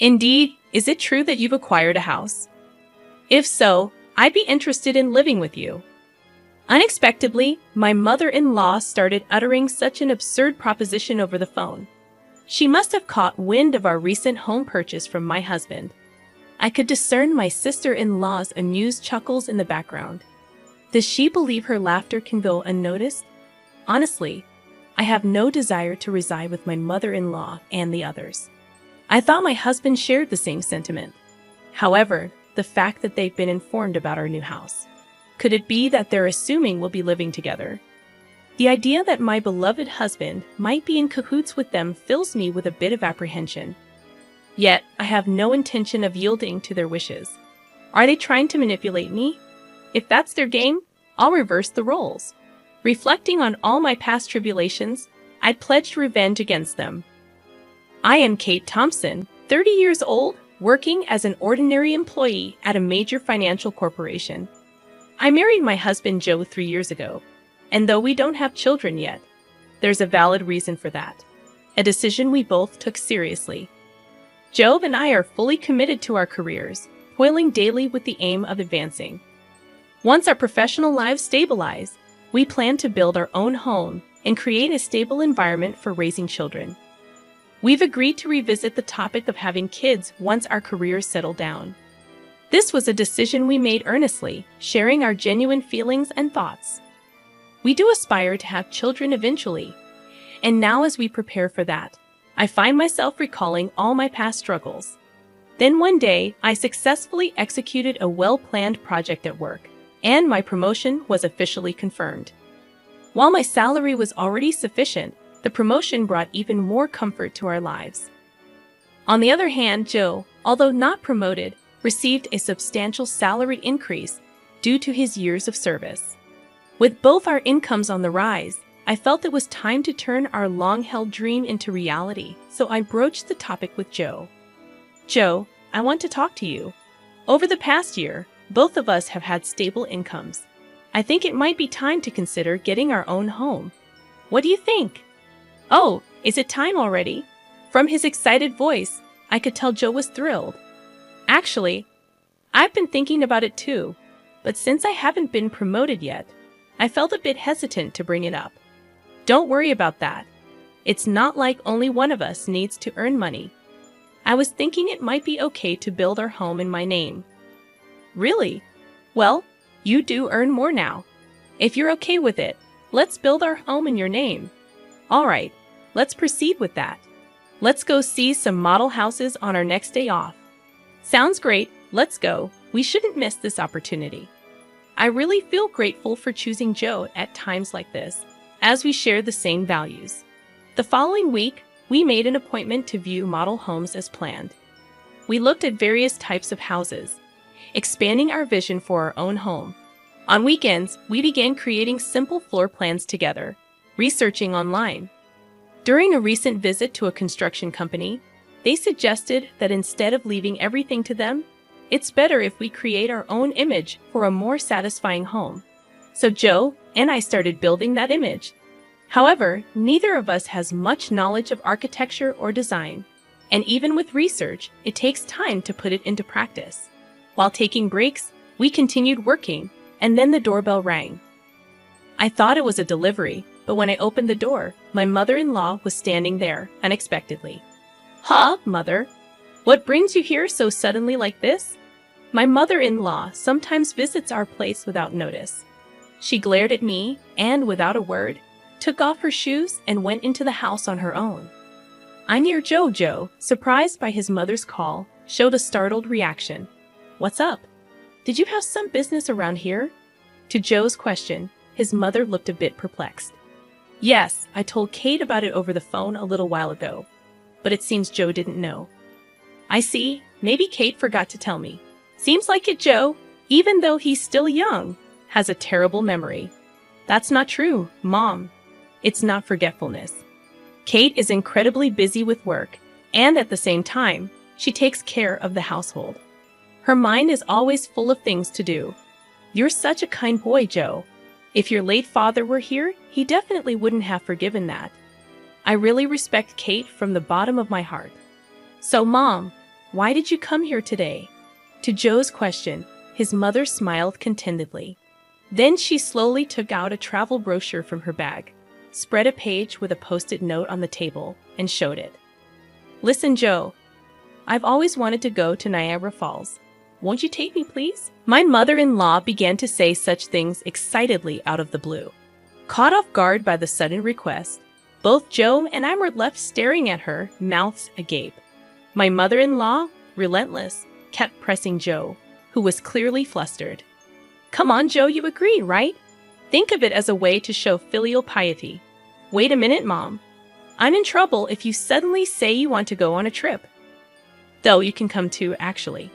Indeed, is it true that you've acquired a house? If so, I'd be interested in living with you. Unexpectedly, my mother-in-law started uttering such an absurd proposition over the phone. She must have caught wind of our recent home purchase from my husband. I could discern my sister-in-law's amused chuckles in the background. Does she believe her laughter can go unnoticed? Honestly, I have no desire to reside with my mother-in-law and the others. I thought my husband shared the same sentiment. However, the fact that they've been informed about our new house. Could it be that they're assuming we'll be living together? The idea that my beloved husband might be in cahoots with them fills me with a bit of apprehension. Yet, I have no intention of yielding to their wishes. Are they trying to manipulate me? If that's their game, I'll reverse the roles. Reflecting on all my past tribulations, I'd pledged revenge against them. I am Kate Thompson, 30 years old, working as an ordinary employee at a major financial corporation. I married my husband Joe 3 years ago, and though we don't have children yet, there's a valid reason for that. A decision we both took seriously. Joe and I are fully committed to our careers, toiling daily with the aim of advancing. Once our professional lives stabilize, we plan to build our own home and create a stable environment for raising children. We've agreed to revisit the topic of having kids once our careers settle down. This was a decision we made earnestly, sharing our genuine feelings and thoughts. We do aspire to have children eventually, and now as we prepare for that, I find myself recalling all my past struggles. Then one day, I successfully executed a well-planned project at work, and my promotion was officially confirmed. While my salary was already sufficient, the promotion brought even more comfort to our lives. On the other hand, Joe, although not promoted, received a substantial salary increase due to his years of service. With both our incomes on the rise, I felt it was time to turn our long-held dream into reality, so I broached the topic with Joe. Joe, I want to talk to you. Over the past year, both of us have had stable incomes. I think it might be time to consider getting our own home. What do you think? Oh, is it time already? From his excited voice, I could tell Joe was thrilled. Actually, I've been thinking about it too, but since I haven't been promoted yet, I felt a bit hesitant to bring it up. Don't worry about that. It's not like only one of us needs to earn money. I was thinking it might be okay to build our home in my name. Really? Well, you do earn more now. If you're okay with it, let's build our home in your name. All right, let's proceed with that. Let's go see some model houses on our next day off. Sounds great, let's go. We shouldn't miss this opportunity. I really feel grateful for choosing Joe at times like this, as we share the same values. The following week, we made an appointment to view model homes as planned. We looked at various types of houses, expanding our vision for our own home. On weekends, we began creating simple floor plans together, researching online. During a recent visit to a construction company, they suggested that instead of leaving everything to them, it's better if we create our own image for a more satisfying home. So Joe and I started building that image. However, neither of us has much knowledge of architecture or design, and even with research, it takes time to put it into practice. While taking breaks, we continued working, and then the doorbell rang. I thought it was a delivery, but when I opened the door, my mother-in-law was standing there, unexpectedly. Huh, Mother? What brings you here so suddenly like this? My mother-in-law sometimes visits our place without notice. She glared at me and, without a word, took off her shoes and went into the house on her own. I near Joe, surprised by his mother's call, showed a startled reaction. What's up? Did you have some business around here? To Joe's question, his mother looked a bit perplexed. Yes, I told Kate about it over the phone a little while ago, but it seems Joe didn't know. I see, maybe Kate forgot to tell me. Seems like it, Joe, even though he's still young, has a terrible memory. That's not true, Mom. It's not forgetfulness. Kate is incredibly busy with work, and at the same time, she takes care of the household. Her mind is always full of things to do. You're such a kind boy, Joe. If your late father were here, he definitely wouldn't have forgiven that. I really respect Kate from the bottom of my heart. So, Mom, Why did you come here today? To Joe's question, his mother smiled contentedly. Then she slowly took out a travel brochure from her bag, spread a page with a post-it note on the table, and showed it. Listen, Joe. I've always wanted to go to Niagara Falls. Won't you take me, please? My mother-in-law began to say such things excitedly out of the blue. Caught off guard by the sudden request, both Joe and I were left staring at her, mouths agape. My mother-in-law, relentless, kept pressing Joe, who was clearly flustered. Come on, Joe, you agree, right? Think of it as a way to show filial piety. Wait a minute, Mom. I'm in trouble if you suddenly say you want to go on a trip. Though you can come too, actually.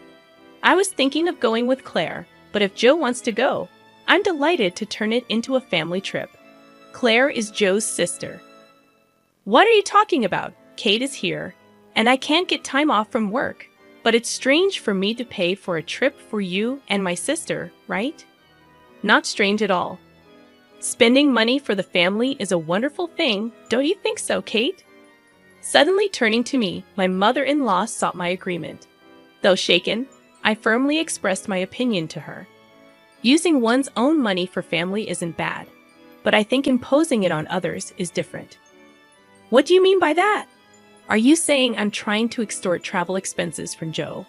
I was thinking of going with Claire, but if Joe wants to go, I'm delighted to turn it into a family trip. Claire is Joe's sister. What are you talking about? Kate is here, and I can't get time off from work. But it's strange for me to pay for a trip for you and my sister, right? Not strange at all. Spending money for the family is a wonderful thing, don't you think so, Kate? Suddenly turning to me, my mother-in-law sought my agreement. Though shaken, I firmly expressed my opinion to her. Using one's own money for family isn't bad, but I think imposing it on others is different. What do you mean by that? Are you saying I'm trying to extort travel expenses from Joe?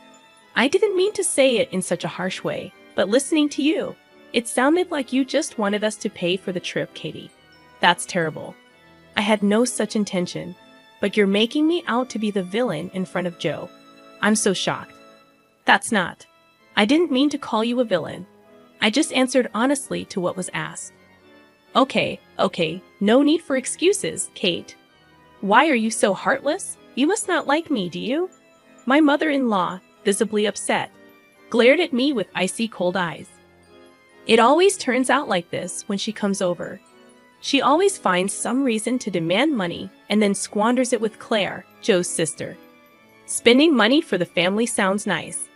I didn't mean to say it in such a harsh way, but listening to you, it sounded like you just wanted us to pay for the trip, Katie. That's terrible. I had no such intention, but you're making me out to be the villain in front of Joe. I'm so shocked. That's not. I didn't mean to call you a villain. I just answered honestly to what was asked. Okay, no need for excuses, Kate. Why are you so heartless? You must not like me, do you? My mother-in-law, visibly upset, glared at me with icy cold eyes. It always turns out like this when she comes over. She always finds some reason to demand money and then squanders it with Claire, Joe's sister. Spending money for the family sounds nice,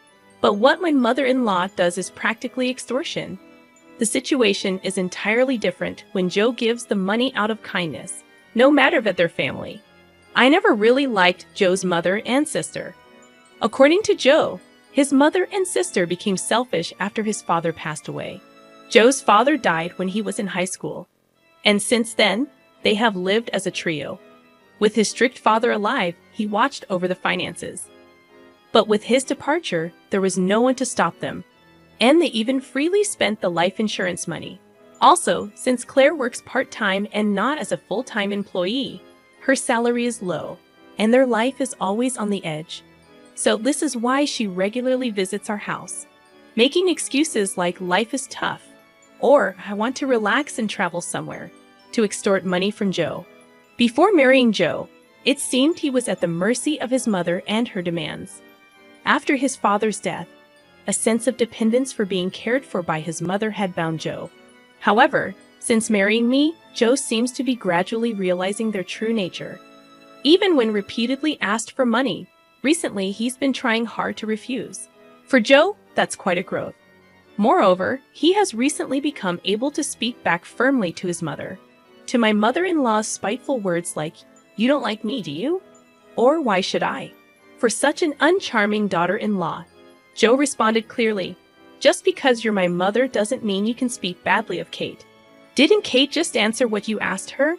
but what my mother-in-law does is practically extortion. The situation is entirely different when Joe gives the money out of kindness, no matter that they're family. I never really liked Joe's mother and sister. According to Joe, his mother and sister became selfish after his father passed away. Joe's father died when he was in high school, and since then, they have lived as a trio. With his strict father alive, he watched over the finances. But with his departure, there was no one to stop them, and they even freely spent the life insurance money. Also, since Claire works part-time and not as a full-time employee, her salary is low, and their life is always on the edge. So this is why she regularly visits our house, making excuses like life is tough, or I want to relax and travel somewhere, to extort money from Joe. Before marrying Joe, it seemed he was at the mercy of his mother and her demands. After his father's death, a sense of dependence for being cared for by his mother had bound Joe. However, since marrying me, Joe seems to be gradually realizing their true nature. Even when repeatedly asked for money, recently he's been trying hard to refuse. For Joe, that's quite a growth. Moreover, he has recently become able to speak back firmly to his mother. To my mother-in-law's spiteful words like, "You don't like me, do you?" Or "Why should I?" For such an uncharming daughter-in-law, Joe responded clearly, "Just because you're my mother doesn't mean you can speak badly of Kate." Didn't Kate just answer what you asked her?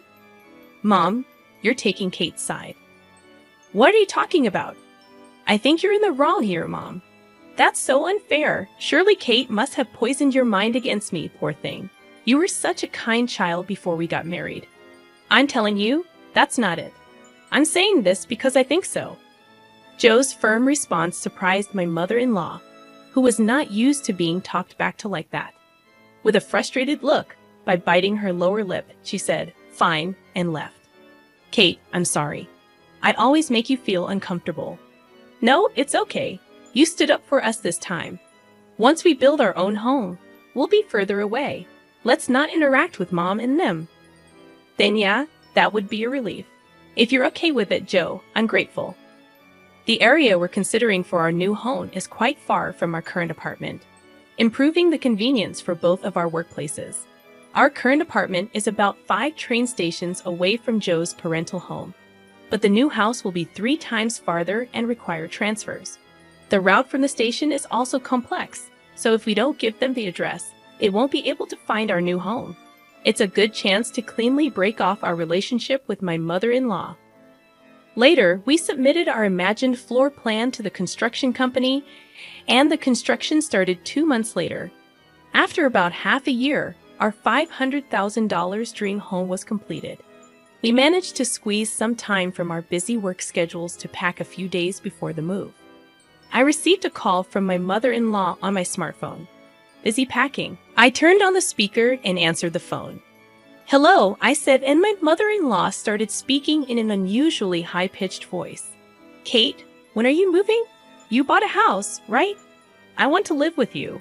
Mom, you're taking Kate's side. What are you talking about? I think you're in the wrong here, Mom. That's so unfair. Surely Kate must have poisoned your mind against me, poor thing. You were such a kind child before we got married. I'm telling you, that's not it. I'm saying this because I think so. Joe's firm response surprised my mother-in-law, who was not used to being talked back to like that. With a frustrated look, by biting her lower lip, she said, "Fine," and left. Kate, I'm sorry. I'd always make you feel uncomfortable. No, it's okay. You stood up for us this time. Once we build our own home, we'll be further away. Let's not interact with Mom and them. Then yeah, that would be a relief. If you're okay with it, Joe, I'm grateful. The area we're considering for our new home is quite far from our current apartment, improving the convenience for both of our workplaces. Our current apartment is about 5 train stations away from Joe's parental home, but the new house will be 3 times farther and require transfers. The route from the station is also complex, so if we don't give them the address, they won't be able to find our new home. It's a good chance to cleanly break off our relationship with my mother-in-law. Later, we submitted our imagined floor plan to the construction company, and the construction started 2 months later. After about half a year, our $500,000 dream home was completed. We managed to squeeze some time from our busy work schedules to pack a few days before the move. I received a call from my mother-in-law on my smartphone. Busy packing. I turned on the speaker and answered the phone. "Hello," I said, and my mother-in-law started speaking in an unusually high-pitched voice. "Kate, when are you moving? You bought a house, right? I want to live with you."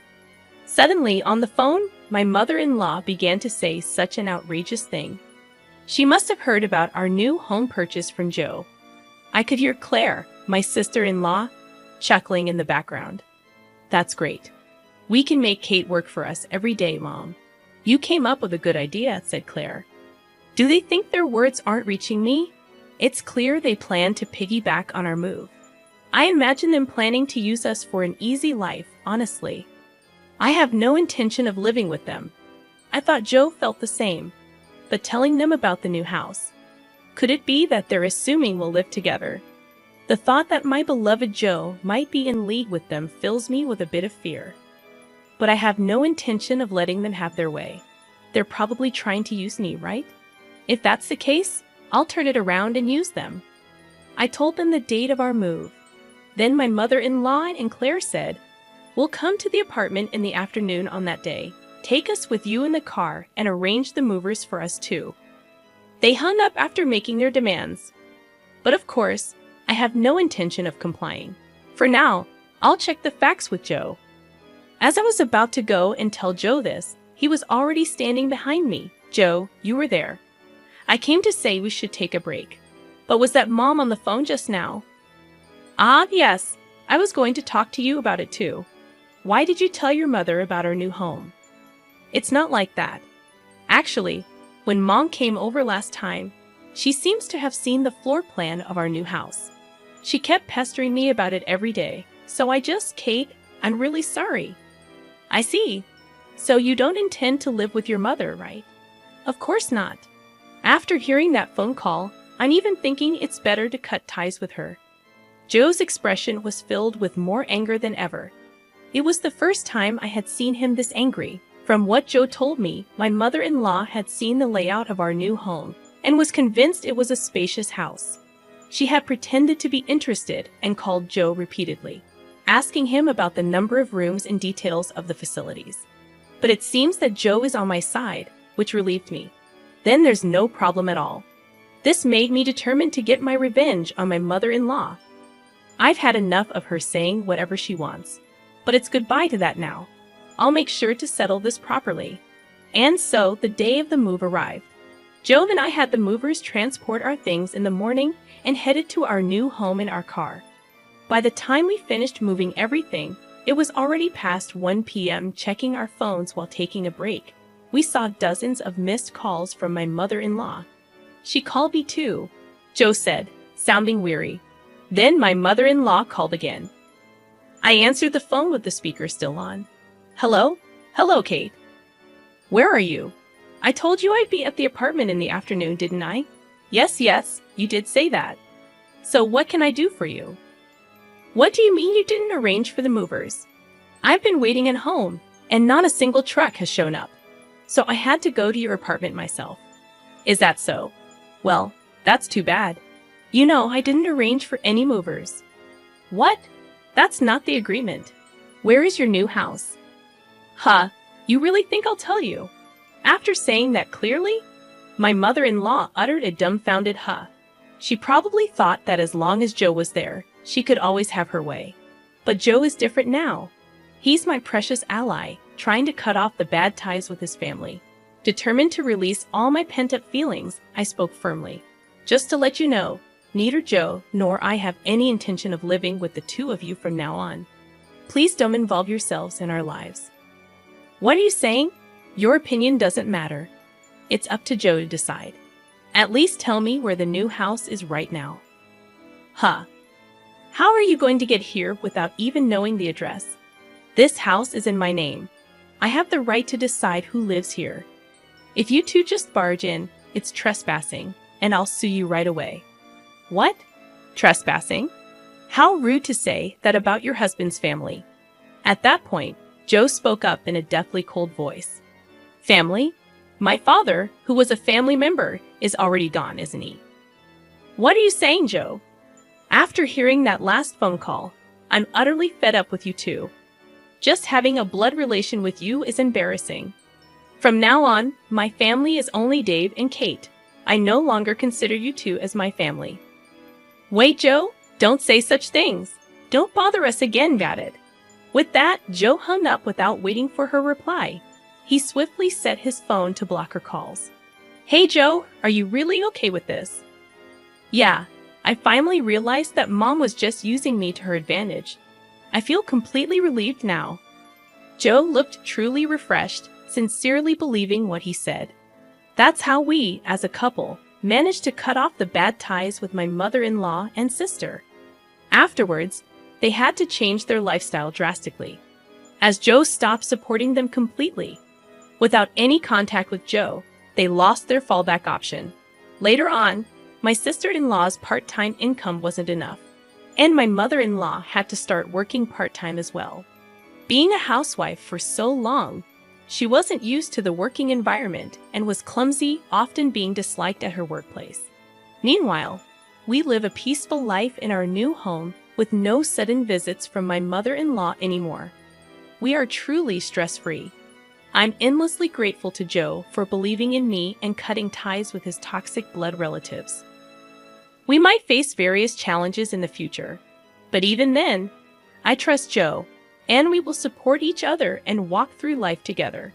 Suddenly, on the phone, my mother-in-law began to say such an outrageous thing. She must have heard about our new home purchase from Joe. I could hear Claire, my sister-in-law, chuckling in the background. "That's great. We can make Kate work for us every day, Mom. You came up with a good idea," said Claire. Do they think their words aren't reaching me? It's clear they plan to piggyback on our move. I imagine them planning to use us for an easy life, honestly. I have no intention of living with them. I thought Joe felt the same. But telling them about the new house, could it be that they're assuming we'll live together? The thought that my beloved Joe might be in league with them fills me with a bit of fear. But I have no intention of letting them have their way. They're probably trying to use me, right? If that's the case, I'll turn it around and use them. I told them the date of our move. Then my mother-in-law and Claire said, "We'll come to the apartment in the afternoon on that day. Take us with you in the car and arrange the movers for us too." They hung up after making their demands. But of course, I have no intention of complying. For now, I'll check the facts with Joe. As I was about to go and tell Joe this, he was already standing behind me. "Joe, you were there. I came to say we should take a break. But was that Mom on the phone just now?" "Ah, yes. I was going to talk to you about it too. Why did you tell your mother about our new home?" "It's not like that. Actually, when Mom came over last time, she seems to have seen the floor plan of our new house. She kept pestering me about it every day, so Kate, I'm really sorry." "I see. So you don't intend to live with your mother, right?" "Of course not. After hearing that phone call, I'm even thinking it's better to cut ties with her." Joe's expression was filled with more anger than ever. It was the first time I had seen him this angry. From what Joe told me, my mother-in-law had seen the layout of our new home and was convinced it was a spacious house. She had pretended to be interested and called Joe repeatedly, asking him about the number of rooms and details of the facilities. But it seems that Joe is on my side, which relieved me. Then there's no problem at all. This made me determined to get my revenge on my mother-in-law. I've had enough of her saying whatever she wants, but it's goodbye to that now. I'll make sure to settle this properly. And so the day of the move arrived. Joe and I had the movers transport our things in the morning and headed to our new home in our car. By the time we finished moving everything, it was already past 1 p.m. Checking our phones while taking a break, we saw dozens of missed calls from my mother-in-law. "She called me too," Joe said, sounding weary. Then my mother-in-law called again. I answered the phone with the speaker still on. "Hello? Hello, Kate. Where are you? I told you I'd be at the apartment in the afternoon, didn't I?" Yes, you did say that. So what can I do for you?" "What do you mean you didn't arrange for the movers? I've been waiting at home, and not a single truck has shown up. So I had to go to your apartment myself." "Is that so? Well, that's too bad. You know, I didn't arrange for any movers." "What? That's not the agreement. Where is your new house?" "Huh, you really think I'll tell you?" After saying that clearly, my mother-in-law uttered a dumbfounded huh. She probably thought that as long as Joe was there, she could always have her way. But Joe is different now. He's my precious ally, trying to cut off the bad ties with his family. Determined to release all my pent-up feelings, I spoke firmly. "Just to let you know, neither Joe nor I have any intention of living with the two of you from now on. Please don't involve yourselves in our lives." "What are you saying? Your opinion doesn't matter. It's up to Joe to decide. At least tell me where the new house is right now." "Huh. How are you going to get here without even knowing the address? This house is in my name. I have the right to decide who lives here. If you two just barge in, it's trespassing, and I'll sue you right away." "What? Trespassing? How rude to say that about your husband's family." At that point, Joe spoke up in a deathly cold voice. "Family? My father, who was a family member, is already gone, isn't he?" "What are you saying, Joe? After hearing that last phone call, I'm utterly fed up with you two. Just having a blood relation with you is embarrassing. From now on, my family is only Dave and Kate. I no longer consider you two as my family." "Wait, Joe, don't say such things. Don't bother us again about it." With that, Joe hung up without waiting for her reply. He swiftly set his phone to block her calls. "Hey, Joe, are you really okay with this?" "Yeah, I finally realized that Mom was just using me to her advantage. I feel completely relieved now." Joe looked truly refreshed, sincerely believing what he said. "That's how we, as a couple, managed to cut off the bad ties with my mother-in-law and sister." Afterwards, they had to change their lifestyle drastically, as Joe stopped supporting them completely. Without any contact with Joe, they lost their fallback option. Later on, my sister-in-law's part-time income wasn't enough, and my mother-in-law had to start working part-time as well. Being a housewife for so long, she wasn't used to the working environment and was clumsy, often being disliked at her workplace. Meanwhile, we live a peaceful life in our new home with no sudden visits from my mother-in-law anymore. We are truly stress-free. I'm endlessly grateful to Joe for believing in me and cutting ties with his toxic blood relatives. We might face various challenges in the future, but even then, I trust Joe, and we will support each other and walk through life together.